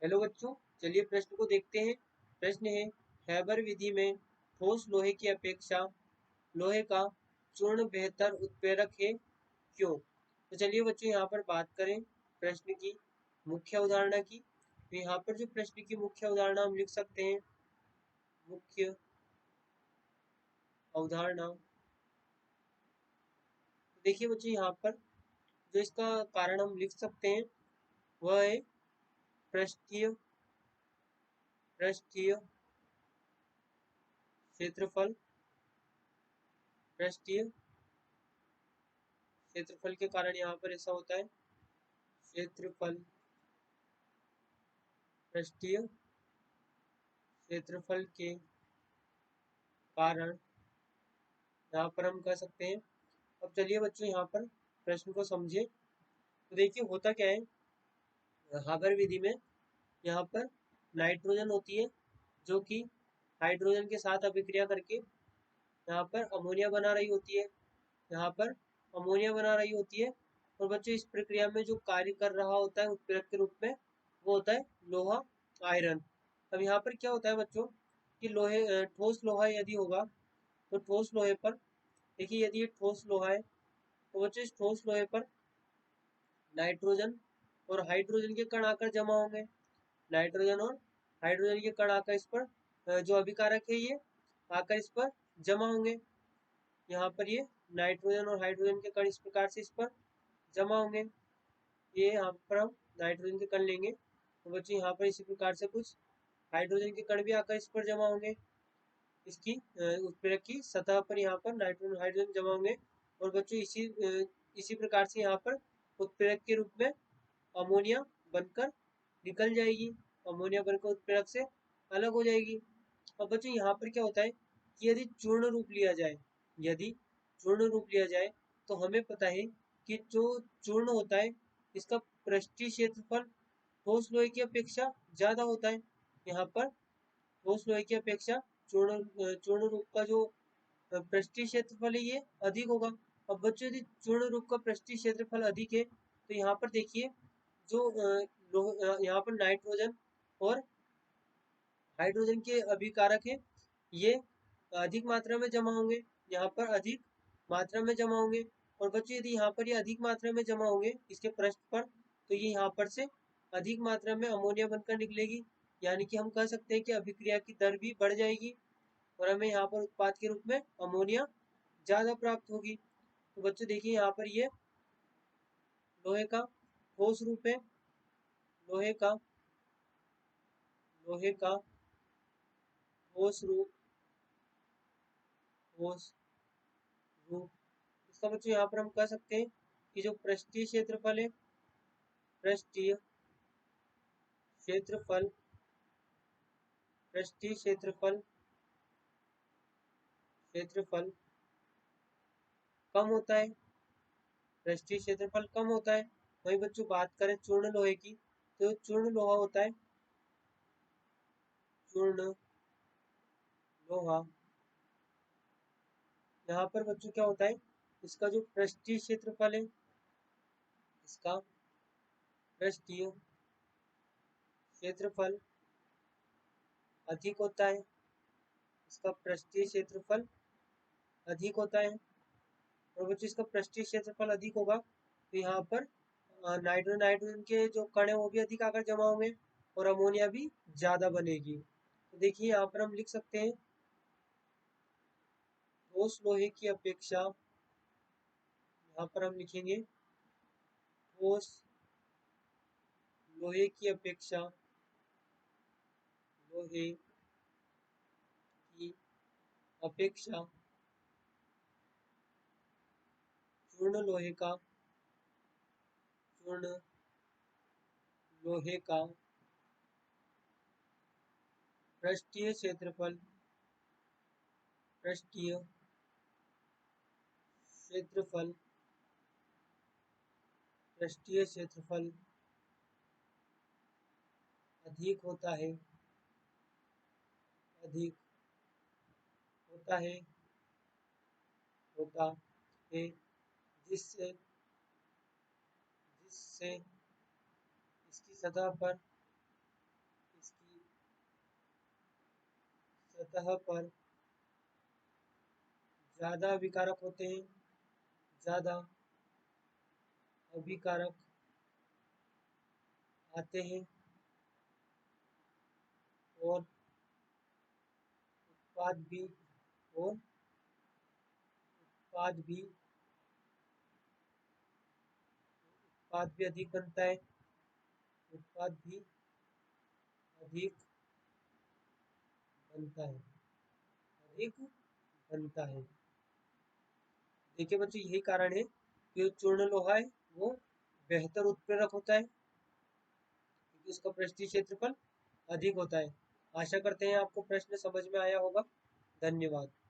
Hello बच्चों, चलिए प्रश्न को देखते हैं। प्रश्न है, हैबर विधि में ठोस लोहे की अपेक्षा लोहे का चूर्ण बेहतर उत्प्रेरक है, क्यों? तो चलिए बच्चों यहाँ पर बात करें प्रश्न की मुख्य अवधारणा की। तो यहाँ पर जो प्रश्न की मुख्य अवधारणा हम लिख सकते हैं, मुख्य अवधारणा। देखिए बच्चों यहाँ पर जो इसका कारण हम लिख सकते हैं वह है पृष्ठीय पृष्ठीय क्षेत्रफल। पृष्ठीय क्षेत्रफल के कारण यहाँ पर ऐसा होता है, क्षेत्रफल पृष्ठीय क्षेत्रफल के कारण यहाँ पर हम कह सकते हैं। अब चलिए बच्चों यहाँ पर प्रश्न को समझे। तो देखिए होता क्या है, हाबर विधि में यहाँ पर नाइट्रोजन होती है जो कि हाइड्रोजन के साथ अभिक्रिया करके यहाँ पर अमोनिया बना रही होती है। यहाँ पर अमोनिया बना रही होती है और बच्चों इस प्रक्रिया में जो कार्य कर रहा होता है उत्प्रेरक के रूप में, वो होता है लोहा आयरन। अब यहाँ पर क्या होता है बच्चों कि ठोस लोहा यदि होगा तो ठोस लोहे पर, देखिए यदि ये ठोस लोहा है तो बच्चों इस ठोस लोहे पर नाइट्रोजन और हाइड्रोजन के कण आकर जमा होंगे। नाइट्रोजन और हाइड्रोजन के कण आकर इस पर जो अभिकारक है ये आकर इस पर जमा होंगे। यहाँ पर ये नाइट्रोजन और हाइड्रोजन के कण इस प्रकार से इस पर जमा होंगे। ये यहाँ पर हम नाइट्रोजन के कण लेंगे तो बच्चों यहाँ पर इसी प्रकार से कुछ हाइड्रोजन के कण भी आकर इस पर जमा होंगे। इसकी उत्प्रेरक की सतह पर यहाँ पर नाइट्रोजन हाइड्रोजन जमा होंगे और बच्चों इसी प्रकार से यहाँ पर उत्प्रेरक के रूप में अमोनिया बनकर निकल जाएगी। अमोनिया बनकर उत्प्रेरक से अलग हो जाएगी। अब बच्चों यहाँ पर क्या होता है कि यदि चूर्ण रूप लिया जाए, यदि चूर्ण रूप लिया जाए तो हमें पता है कि जो चूर्ण होता है इसका पृष्ठीय क्षेत्रफल ठोस लोहे की अपेक्षा ज्यादा होता है। यहाँ पर ठोस लोहे की अपेक्षा चूर्ण रूप का जो पृष्ठीय क्षेत्रफल है ये अधिक होगा। अब बच्चों यदि चूर्ण रूप का पृष्ठीय क्षेत्रफल अधिक है तो यहाँ पर देखिए जो यहाँ पर नाइट्रोजन और हाइड्रोजन के अभिकारक है ये अधिक मात्रा में जमा होंगे, यहाँ पर अधिक मात्रा में जमा होंगे। और बच्चों यदि यहाँ पर ये अधिक मात्रा में जमा होंगे इसके पृष्ठ पर तो ये यहाँ पर से अधिक मात्रा में अमोनिया बनकर निकलेगी, यानी कि हम कह सकते हैं कि अभिक्रिया की दर भी बढ़ जाएगी और हमें यहाँ पर उत्पाद के रूप में अमोनिया ज्यादा प्राप्त होगी। तो बच्चों देखिए यहाँ पर ये लोहे का ठोस रूप है, लोहे का लोहे का ठोस रूप, ठोस रूप। इसका बच्चों यहाँ पर हम कह सकते हैं कि जो पृष्ठीय क्षेत्रफल है, पृष्ठीय क्षेत्रफल, पृष्ठीय क्षेत्रफल, क्षेत्रफल कम होता है, पृष्ठीय क्षेत्रफल कम होता है। वही बच्चों बात करें चूर्ण लोहे की तो चूर्ण लोहा होता है, चूर्ण लोहा, यहाँ पर बच्चों क्या होता है इसका जो पृष्ठीय क्षेत्रफल है, इसका पृष्ठीय क्षेत्रफल अधिक होता है, इसका पृष्ठीय क्षेत्रफल अधिक होता है। और बच्चों इसका पृष्ठीय क्षेत्रफल अधिक होगा तो यहाँ पर नाइट्रोजन के जो कण है वो भी अधिक आकर जमा होंगे और अमोनिया भी ज्यादा बनेगी। तो देखिए यहाँ पर हम लिख सकते हैं ठोस लोहे की अपेक्षा, यहाँ पर हम लिखेंगे ठोस लोहे की अपेक्षा, लोहे की अपेक्षा चूर्ण लोहे का, चूर्ण लोहे का पृष्ठीय क्षेत्रफल, पृष्ठीय क्षेत्रफल, पृष्ठीय क्षेत्रफल अधिक होता है, अधिक होता है, होता है, जिससे जिससे इसकी सतह पर सतह पर ज्यादा अभिकारक होते हैं, ज्यादा अभिकारक आते हैं और उत्पाद भी और उत्पाद भी अधिक बनता है, उत्पाद भी अधिक बनता है, अधिक बनता है। देखिए बच्चों, यही कारण है कि जो चूर्ण लोहा है वो बेहतर उत्प्रेरक होता है क्योंकि उसका पृष्ठीय क्षेत्रफल अधिक होता है। आशा करते हैं आपको प्रश्न समझ में आया होगा। धन्यवाद।